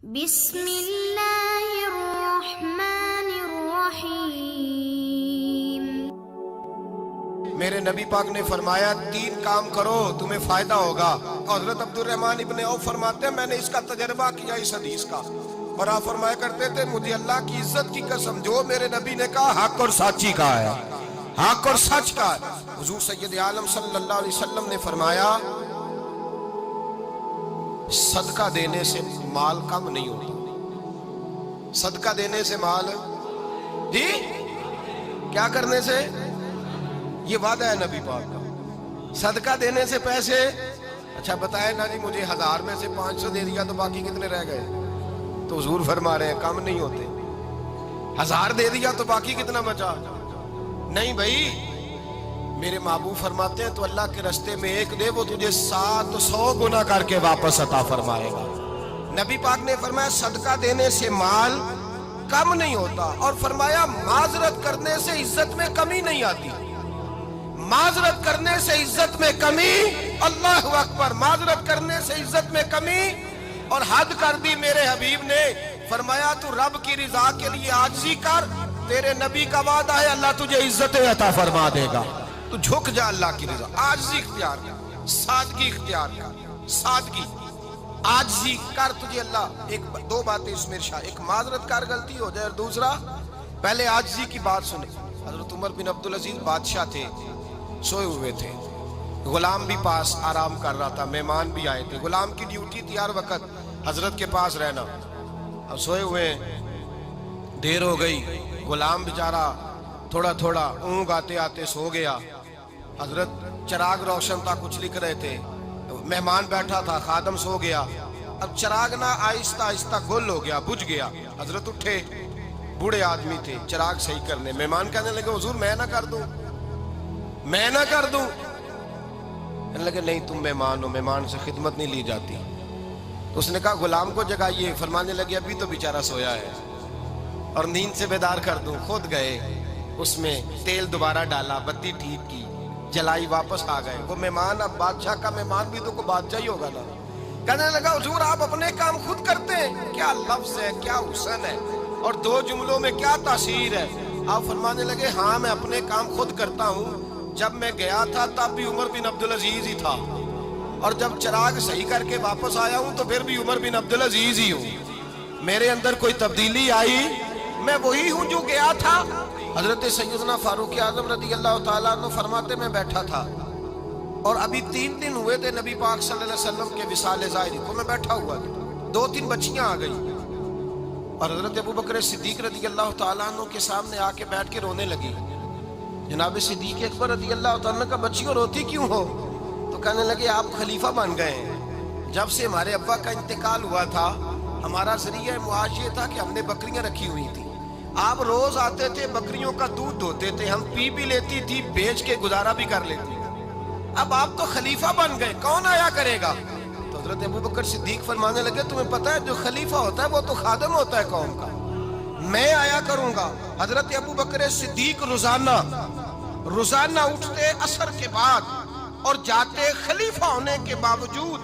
بسم اللہ الرحمن الرحیم۔ میرے نبی پاک نے فرمایا 3 کام کرو تمہیں فائدہ ہوگا۔ حضرت عبد الرحمن ابن عوف فرماتے ہیں میں نے اس کا تجربہ کیا اس حدیث کا، اور آپ فرمایا کرتے تھے مجھے اللہ کی عزت کی قسم جو میرے نبی نے کہا حق اور سچی کا ہے، حق اور سچ کا ہے۔ حضور سید عالم صلی اللہ علیہ وسلم نے فرمایا صدقہ دینے سے مال کم نہیں ہوتا، صدقہ دینے سے مال جی کیا کرنے سے، یہ وعدہ ہے نبی پاک کا، صدقہ دینے سے پیسے۔ اچھا بتائے نا جی مجھے 1000 میں سے 500 دے دیا تو باقی کتنے رہ گئے؟ تو حضور فرما رہے ہیں کم نہیں ہوتے، 1000 دے دیا تو باقی کتنا بچا؟ نہیں بھائی، میرے محبوب فرماتے ہیں تو اللہ کے راستے میں ایک دے وہ تجھے 700 گنا کر کے واپس عطا فرمائے گا۔ نبی پاک نے فرمایا صدقہ دینے سے مال کم نہیں ہوتا، اور فرمایا معذرت کرنے سے عزت میں کمی نہیں آتی، معذرت کرنے سے عزت میں کمی، اللہ اکبر، معذرت کرنے سے عزت میں کمی۔ اور حد کر دی میرے حبیب نے، فرمایا تو رب کی رضا کے لیے عاجزی کر، تیرے نبی کا وعدہ ہے اللہ تجھے عزت عطا فرما دے گا۔ تو جھک جا اللہ کی رضا، عاجزی اختیار کر، سادگی اختیار کر، سادگی عاجزی کر، تجھے اللہ دو باتیں اس میں ارشاد، ایک معذرت کر غلطی ہو جائے، اور دوسرا پہلے عاجزی کی بات سنے۔ حضرت عمر بن عبدالعزیز بادشاہ تھے، سوئے ہوئے تھے، غلام بھی پاس آرام کر رہا تھا، مہمان بھی آئے تھے، غلام کی ڈیوٹی تھی ہر وقت حضرت کے پاس رہنا۔ اب سوئے ہوئے دیر ہو گئی، غلام بیچارہ تھوڑا تھوڑا اونگ آتے آتے سو گیا، حضرت چراغ روشن تھا کچھ لکھ رہے تھے، مہمان بیٹھا تھا، خادم سو گیا، اب چراغ نہ آہستہ آہستہ گل ہو گیا، بجھ گیا، حضرت اٹھے، بوڑھے آدمی تھے، چراغ صحیح کرنے، مہمان کہنے لگے حضور میں نہ کر دوں، میں نہ کر دوں، کہنے لگے نہیں تم مہمان ہو، مہمان سے خدمت نہیں لی جاتی۔ تو اس نے کہا غلام کو جگائیے، فرمانے لگے ابھی تو بیچارہ سویا ہے اور نیند سے بیدار کر دوں۔ خود گئے، اس میں تیل دوبارہ ڈالا، بتی ٹھیک کی، جلائی، واپس آ گئے۔ وہ مہمان اب بادشاہ کا مہمان بھی تو کوئی بادشاہ ہی ہوگا نا، کہنے لگا حضور آپ اپنے کام خود کرتے ہیں، کیا لفظ ہے، کیا حسن ہے، اور 2 جملوں میں کیا تاثیر ہے۔ آپ فرمانے لگے ہاں میں اپنے کام خود کرتا ہوں، جب میں گیا تھا تب بھی عمر بن عبدالعزیز ہی تھا، اور جب چراغ صحیح کر کے واپس آیا ہوں تو پھر بھی عمر بن عبدالعزیز ہی ہوں، میرے اندر کوئی تبدیلی آئی، میں وہی ہوں جو گیا تھا۔ حضرت سیدنا فاروق اعظم رضی اللہ تعالیٰ عنہ فرماتے میں بیٹھا تھا، اور ابھی 3 دن ہوئے تھے نبی پاک صلی اللہ علیہ وسلم کے وصال ظاہری کو، میں بیٹھا ہوا تھا، 2-3 بچیاں آ گئی، اور حضرت ابوبکر صدیق رضی اللہ تعالیٰ عنہ کے سامنے آ کے بیٹھ کے رونے لگی۔ جناب صدیق اکبر رضی اللہ تعالیٰ عنہ کا بچیوں روتی کیوں ہو؟ تو کہنے لگے آپ خلیفہ بن گئے ہیں، جب سے ہمارے ابا کا انتقال ہوا تھا ہمارا ذریعہ معاش یہ تھا کہ ہم نے بکریاں رکھی ہوئی تھی، آپ روز آتے تھے بکریوں کا دودھ دھوتے تھے، ہم پی بھی لیتی تھی، بیچ کے گزارا بھی کر لیتی، اب آپ تو خلیفہ بن گئے، کون آیا کرے گا؟ تو حضرت ابوبکر صدیق فرمانے لگے تمہیں پتہ ہے جو خلیفہ ہوتا ہے وہ تو خادم ہوتا ہے قوم کا، میں آیا کروں گا۔ حضرت ابوبکر صدیق روزانہ اٹھتے عصر کے بعد اور جاتے، خلیفہ ہونے کے باوجود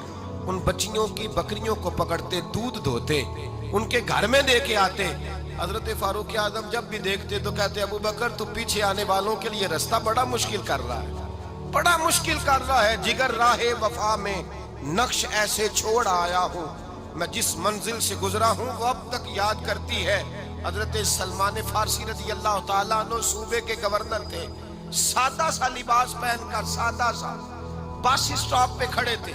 ان بچیوں کی بکریوں کو پکڑتے، دودھ دھوتے، ان کے گھر میں دے کے آتے۔ حضرت فاروق اعظم جب بھی دیکھتے تو کہتے ابوبکر تو پیچھے آنے والوں کے لیے راستہ بڑا مشکل کر رہا ہے، بڑا مشکل کر رہا ہے، جگر راہ وفا میں نقش ایسے چھوڑ آیا ہوں، میں جس منزل سے گزرا ہوں وہ اب تک یاد کرتی ہے۔ حضرت سلمان فارسی رضی اللہ تعالیٰ عنہ صوبے کے گورنر تھے، سادہ سا لباس پہن کر، سادہ سا، بس اسٹاپ پہ کھڑے تھے،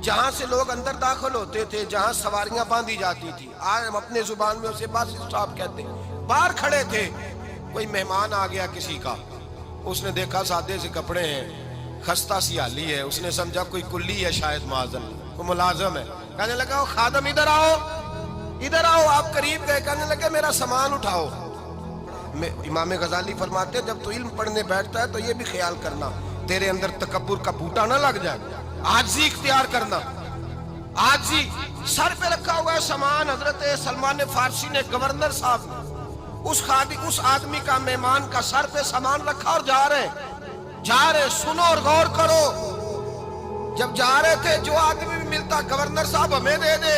جہاں سے لوگ اندر داخل ہوتے تھے، جہاں سواریاں باندھی جاتی تھی، آج ہم اپنے زبان میں اسے بس اسٹاپ کہتے ہیں، باہر کھڑے تھے۔ کوئی مہمان آ گیا کسی کا، اس نے دیکھا سادے سے کپڑے ہیں، خستہ سی حالی ہے، اس نے سمجھا کوئی کلی ہے شاید، معاذ اللہ کوئی ملازم ہے، کہنے لگا خادم ادھر آؤ، ادھر آؤ، آپ قریب گئے، کہنے لگے میرا سامان اٹھاؤ۔ امام غزالی فرماتے ہیں جب تو علم پڑھنے بیٹھتا ہے تو یہ بھی خیال کرنا تیرے اندر تکبر کا بوٹا نہ لگ جائے، عاجزی اختیار کرنا، عاجزی۔ سر پہ رکھا ہوا ہے سامان، حضرت سلمان فارسی نے، گورنر صاحب نے، اس آدمی کا، مہمان کا سر پہ سامان رکھا اور جا رہے، سنو اور غور کرو، جب جا رہے تھے جو آدمی بھی ملتا گورنر صاحب ہمیں دے دے،